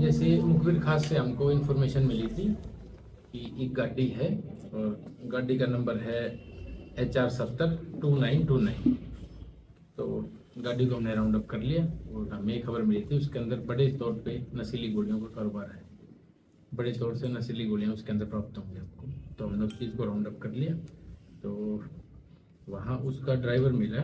जैसे मुखबिर खास से हमको इन्फॉर्मेशन मिली थी कि एक गाड़ी है और गाड़ी का नंबर है HR702929। तो गाड़ी को हमने राउंड अप कर लिया और हमें एक खबर मिली थी उसके अंदर बड़े तौर पे नशीली गोलियों का कारोबार है। बड़े तौर से नशीली गोलियां उसके अंदर प्राप्त होंगी आपको। तो हमने उस चीज़ को राउंड अप कर लिया। तो वहाँ उसका ड्राइवर मिला,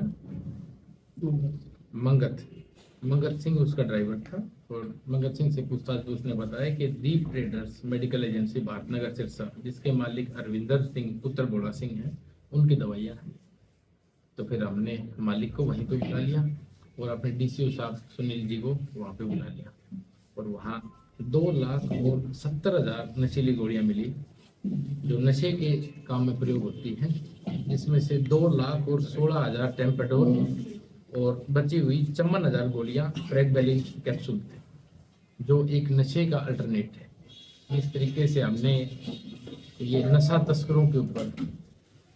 मंगत सिंह उसका ड्राइवर था। और मंगत सिंह से पूछताछ में उसने बताया कि Deep traders medical agency Bharatnagar Sirsa, जिसके मालिक अरविंदर सिंह पुत्र भोला सिंह हैं, उनकी दवाइयाँ हैं। तो फिर हमने मालिक को वहीं पे बुला लिया और अपने DCO साहब सुनील जी को वहाँ पे बुला लिया और वहाँ 2,70,000 नशीली गोलियाँ मिली जो नशे के काम में प्रयोग होती हैं, जिसमें से 2,16,000 टेम्पेडोल और बची हुई 54,000 गोलियां क्रैक वैली कैप्सूल थे, जो एक नशे का अल्टरनेट है। इस तरीके से हमने ये नशा तस्करों के ऊपर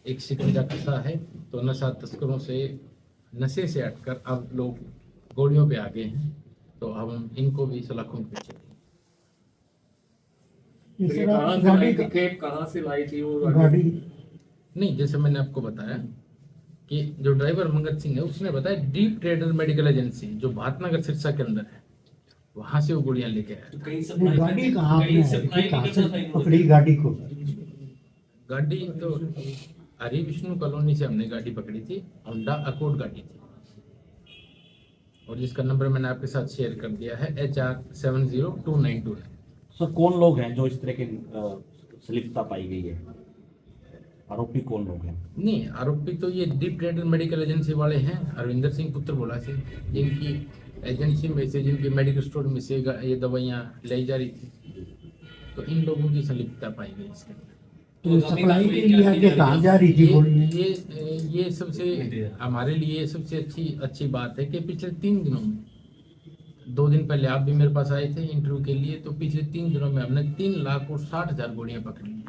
एक शिकंजा कसा है। तो नशा तस्करों से, नशे से हटकर अब लोग गोलियों पे आ गए हैं, तो हम इनको भी सलाखों के पीछे। कहाँ से लाई थी वो गाड़ी? नहीं, जैसे मैंने आपको बताया कि जो ड्राइवर मंगत सिंह है उसने बताया डीप ट्रेडर मेडिकल एजेंसी जो भारतनगर सिरसा के अंदर है, वहां से वो गोलियां लेके आया। गाड़ी कहाँ से पकड़ी गाड़ी को? गाड़ी तो हरि विष्णु कॉलोनी से हमने गाड़ी पकड़ी थी, होंडा अकॉर्ड गाड़ी थी और जिसका नंबर मैंने आपके साथ शेयर कर दिया है HR702929। सर कौन लोग हैं जो इस तरह की संलिप्तता पाई गई है? आरोपी कौन लोग हैं? नहीं, आरोपी तो ये डीप ट्रेडर मेडिकल एजेंसी वाले हैं, अरविंदर सिंह पुत्र भोला सिंह, जिनकी एजेंसी में से, जिनके मेडिकल स्टोर में से ये दवाइयाँ लाई जा रही थी। तो इन लोगों की संलिप्तता पाई गई इसके अंदर। तो सप्लाई के लिए आगे कहाँ जा रही थी गोली? ये सबसे हमारे लिए सबसे अच्छी बात है कि पिछले 3 दिनों में, 2 दिन पहले आप भी मेरे पास आए थे इंटरव्यू के लिए, तो पिछले 3 दिनों में हमने 3,60,000 गोलियां पकड़ी हैं।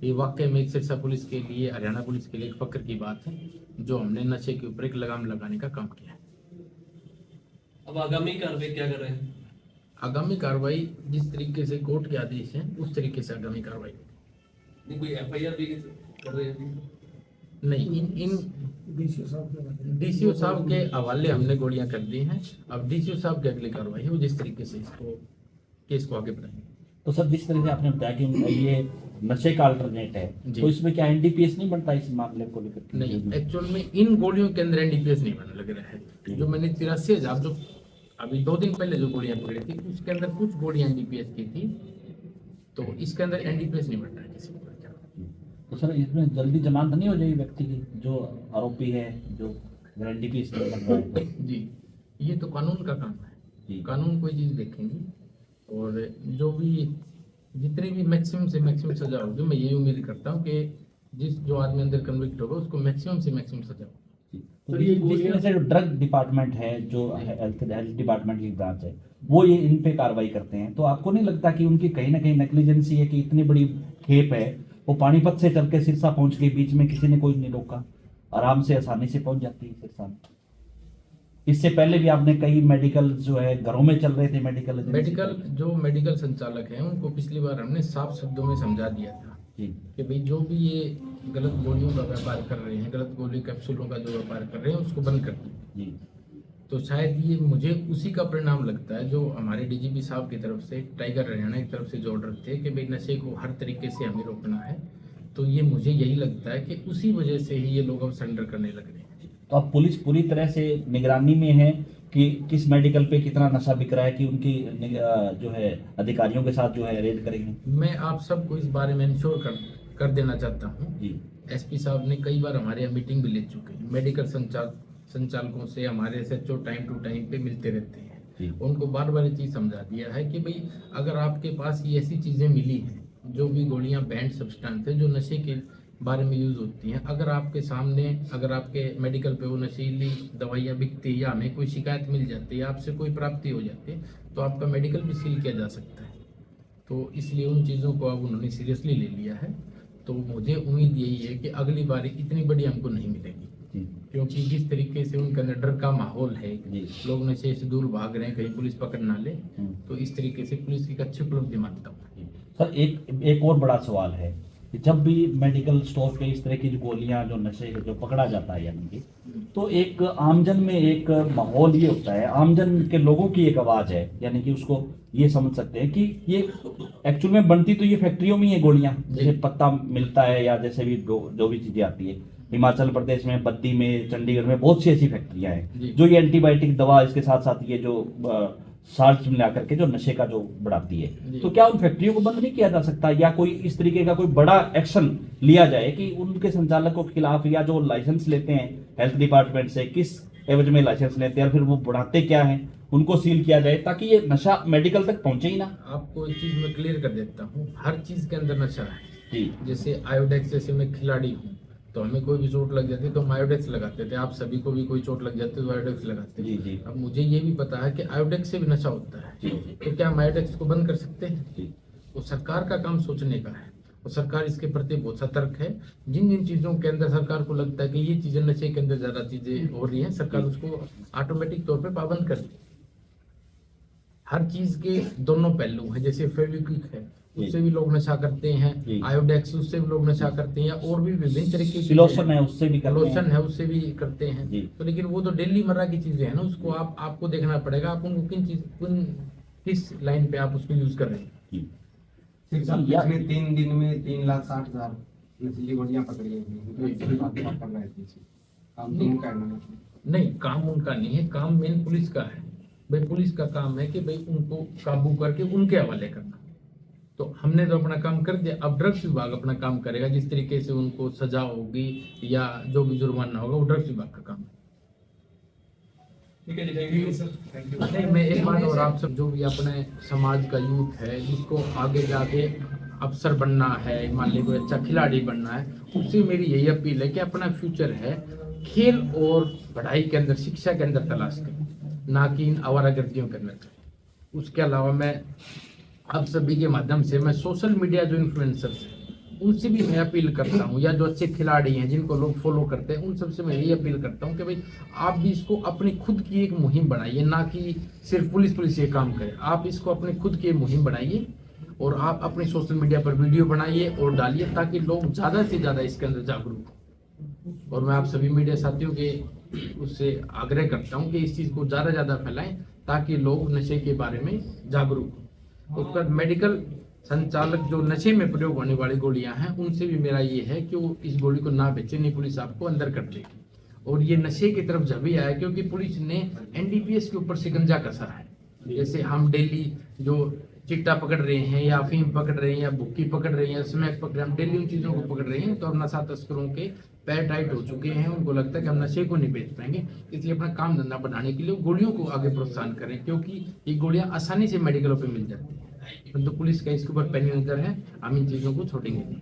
ये वाकई में एक सिरसा पुलिस के लिए, हरियाणा पुलिस के लिए एक फक्र की बात है, जो हमने नशे के ऊपर एक लगाम लगाने का काम किया है। अब आगामी कार्रवाई क्या कर रहे हैं? आगामी कार्रवाई जिस तरीके से कोर्ट के आदेश हैं उस तरीके से आगामी कार्रवाई होगी। नहीं, कोई FIR भी कर रहे हैं? नहीं, इन DCO साहब के हवाले हमने गोलियां कर दी हैं। अब DCO साहब की अगली कार्रवाई है वो जिस तरीके से इसको केस को आगे बढ़ाएंगे। तो सर जिस तरह से आपने बताया कि ये नशे का अल्टरनेट है, तो इसमें क्या NDPS नहीं बनता इस मामले को लेकर? नहीं, एक्चुअल में इन गोलियों के अंदर NDPS नहीं बनने लग रहा है। जो मैंने 83,000 जो अभी 2 दिन पहले जो गोलियां पकड़ी थी उसके अंदर कुछ गोलियां NDPS की थी, तो इसके अंदर NDPS नहीं बन रहा है किसी को। तो सर इसमें जल्दी जमानत नहीं हो जाएगी व्यक्ति की जो आरोपी है, जो NDPS नहीं बन रहा है? जी, ये तो कानून का काम है, कानून कोई चीज़ देखेंगे और जो भी जितनी भी मैक्सिमम से मैक्सिमम सजा होगी, मैं ये उम्मीद करता हूँ कि जो आदमी अंदर कन्विक्ट होगा उसको मैक्सिमम से मैक्सिमम सजा होगी। तो जिस तरह से ड्रग डिपार्टमेंट है, जो हेल्थ डिपार्टमेंट की ब्रांच है, वो ये इन पे कार्रवाई करते हैं, तो आपको नहीं लगता कि उनकी कहीं ना कहीं नेग्लिजेंसी है कि इतनी बड़ी खेप है, वो पानीपत से चल के सिरसा पहुंच गई, बीच में किसी ने कोई नहीं रोका, आराम से आसानी से पहुंच जाती है सिरसा में। इससे पहले भी आपने कई मेडिकल जो है घरों में चल रहे थे मेडिकल संचालक हैं उनको पिछली बार हमने साफ शब्दों में समझा दिया था कि भाई जो भी ये गलत गोलियों का व्यापार कर रहे हैं, गलत गोली कैप्सूलों का जो व्यापार कर रहे हैं उसको बंद कर दीजिए। तो शायद ये मुझे उसी का परिणाम लगता है जो हमारे DGP साहब की तरफ से, टाइगर हरियाणा की तरफ से जो ऑर्डर थे कि भाई नशे को हर तरीके से हमें रोकना है, तो ये मुझे यही लगता है कि उसी वजह से ही ये लोग अब सरेंडर करने लग रहे हैं। तो अब पुलिस पूरी तरह से निगरानी में है कि किस मेडिकल पे कितना नशा बिक रहा है, कि उनकी जो है अधिकारियों के साथ जो है रेड करेंगे। मैं आप सबको इस बारे में इंश्योर कर देना चाहता हूँ। SP साहब ने कई बार हमारे यहाँ मीटिंग भी ले चुके हैं, मेडिकल संचालकों से हमारे SHO टाइम टू टाइम पे मिलते रहते हैं। उनको बार बार ये चीज़ समझा दिया है कि भाई अगर आपके पास ये ऐसी चीज़ें मिली हैं, जो भी गोलियां बैंड सब्सटेंस है जो नशे के बारे में यूज़ होती हैं, अगर आपके सामने, अगर आपके मेडिकल पे वो नशीली दवाइयाँ बिकती है या हमें कोई शिकायत मिल जाती है, आपसे कोई प्राप्ति हो जाती है, तो आपका मेडिकल भी सील किया जा सकता है। तो इसलिए उन चीज़ों को अब उन्होंने सीरियसली ले लिया है। तो मुझे उम्मीद यही है कि अगली बार इतनी बड़ी हमको नहीं मिलेगी। जी क्योंकि जिस तरीके से उनके अंदर डर का माहौल है, जी लोग नशे से दूर भाग रहे हैं, कहीं पुलिस पकड़ ना ले, हम्म। तो इस तरीके से पुलिस की एक अच्छी उपलब्धि मानता हूँ। सर एक और बड़ा सवाल है कि जब भी मेडिकल स्टोर पे इस तरह की जो गोलियां जो नशे के जो पकड़ा जाता है यानी कि, तो एक आमजन में एक माहौल ये होता है, आमजन के लोगों की एक आवाज है, यानी कि उसको ये समझ सकते हैं कि ये एक्चुअल में बनती तो ये फैक्ट्रियों में ही है गोलियां, जैसे पत्ता मिलता है या जैसे भी जो भी चीजें आती है। हिमाचल प्रदेश में, बद्दी में, चंडीगढ़ में बहुत सी ऐसी फैक्ट्रियां हैं जो ये एंटीबायोटिक दवा, इसके साथ साथ ये जो साल्ट मिला करके जो नशे का जो बढ़ाती है, तो क्या उन फैक्ट्रियों को बंद नहीं किया जा सकता, या कोई इस तरीके का कोई बड़ा एक्शन लिया जाए कि उनके संचालकों के खिलाफ, या जो लाइसेंस लेते हैं हेल्थ डिपार्टमेंट से, किस एवज में लाइसेंस लेते हैं और फिर वो बढ़ाते क्या है, उनको सील किया जाए ताकि ये नशा मेडिकल तक पहुंचे ही ना। आपको एक चीज मैं क्लियर कर देता हूँ, हर चीज के अंदर नशा है जी जैसे आयोडेक्स, जैसे मैं खिलाड़ी हूँ तो हमें कोई भी चोट लग जाती है तो हम आयोडेक्स लगाते थे, आप सभी को भी कोई चोट लग जाती है तो आयोडेक्स लगाते जी हैं। जी अब मुझे ये भी पता है कि आयोडेक्स से भी नशा होता है, जी जी तो क्या हम आयोडेक्स को बंद कर सकते हैं? जी वो सरकार का काम सोचने का है, और सरकार इसके प्रति बहुत सतर्क है। जिन जिन चीजों के अंदर सरकार को लगता है कि ये चीजें नशे के अंदर ज्यादा चीजें हो रही हैं, सरकार उसको ऑटोमेटिक तौर पे पाबंद कर दी। हर चीज के दोनों पहलू हैं, जैसे फेविक्विक है उससे भी लोग नशा करते हैं, जी। आयोडेक्स उससे भी लोग नशा करते हैं, और भी विभिन्न तरीके की सिलोशन है उससे भी करते हैं। लोशन है उससे भी करते हैं। जी। तो लेकिन वो तो डेली मर्रा की चीजें हैं ना, उसको आपको देखना पड़ेगा आप उनको किस लाइन पे आप उसको यूज कर रहे हैं। जी। सिर्फ साहब या- पिछले 3 दिन में 3,60,000 नशीली गोलियां पकड़ी हैं। कर रहे थे काम तो उनका नहीं, काम उनका नहीं है, काम मेन पुलिस का है। भाई पुलिस का काम है कि भाई उनको काबू करके उनके हवाले करना। तो हमने तो अपना काम कर दिया, अब ड्रग्स विभाग अपना काम करेगा, जिस तरीके से उनको सजा होगी या जो भी जुर्माना होगा वो ड्रग्स विभाग का काम है। ठीक है जी, thank you sir, thank you. नहीं, मैं एक बात और आप सब, जो भी अपने समाज का यूथ है जिसको आगे जाके अफसर बनना है, मान लीजिए कोई अच्छा खिलाड़ी बनना है, उससे मेरी यही अपील है कि अपना फ्यूचर है खेल और पढ़ाई के अंदर, शिक्षा के अंदर तलाश करें, ना कि इन आवारागर्दियों के अंदर करें। उसके अलावा मैं आप सभी के माध्यम से मैं सोशल मीडिया जो इन्फ्लुएंसर्स हैं उनसे भी मैं अपील करता हूँ, या जो अच्छे खिलाड़ी हैं जिनको लोग फॉलो करते हैं, उन सबसे मैं यही अपील करता हूँ कि भाई आप भी इसको अपनी खुद की एक मुहिम बनाइए, ना कि सिर्फ पुलिस ये काम करे। आप इसको अपनी खुद की मुहिम बनाइए और आप अपने सोशल मीडिया पर वीडियो बनाइए और डालिए, ताकि लोग ज़्यादा से ज़्यादा इसके अंदर जागरूक हों। और मैं आप सभी मीडिया साथियों के उससे आग्रह करता हूँ कि इस चीज़ को ज़्यादा ज़्यादा फैलाएं, ताकि लोग नशे के बारे में जागरूक हों। उसके बाद मेडिकल संचालक जो नशे में प्रयोग होने वाली गोलियां हैं, उनसे भी मेरा ये है कि वो इस गोली को ना बेचे, नहीं पुलिस आपको अंदर कर देगी। और ये नशे की तरफ जब भी आया क्योंकि पुलिस ने एनडीपीएस के ऊपर शिकंजा कसा है। जैसे हम डेली जो चिट्टा पकड़ रहे हैं या अफीम पकड़ रहे हैं या भुक्की पकड़ रहे हैं या स्मैक पकड़ रहे हैं, हम डेली उन चीज़ों को पकड़ रहे हैं, तो अब नशा तस्करों के पैर टाइट हो चुके हैं। उनको लगता है कि हम नशे को नहीं बेच पाएंगे, इसलिए अपना काम धंधा बढ़ाने के लिए गोलियों को आगे प्रोत्साहन करें, क्योंकि ये गोलियां आसानी से मेडिकलों पे मिल जाती हैं। तो पुलिस का इसके ऊपर पैनी नजर है, हम इन चीज़ों को छोड़ेंगे नहीं।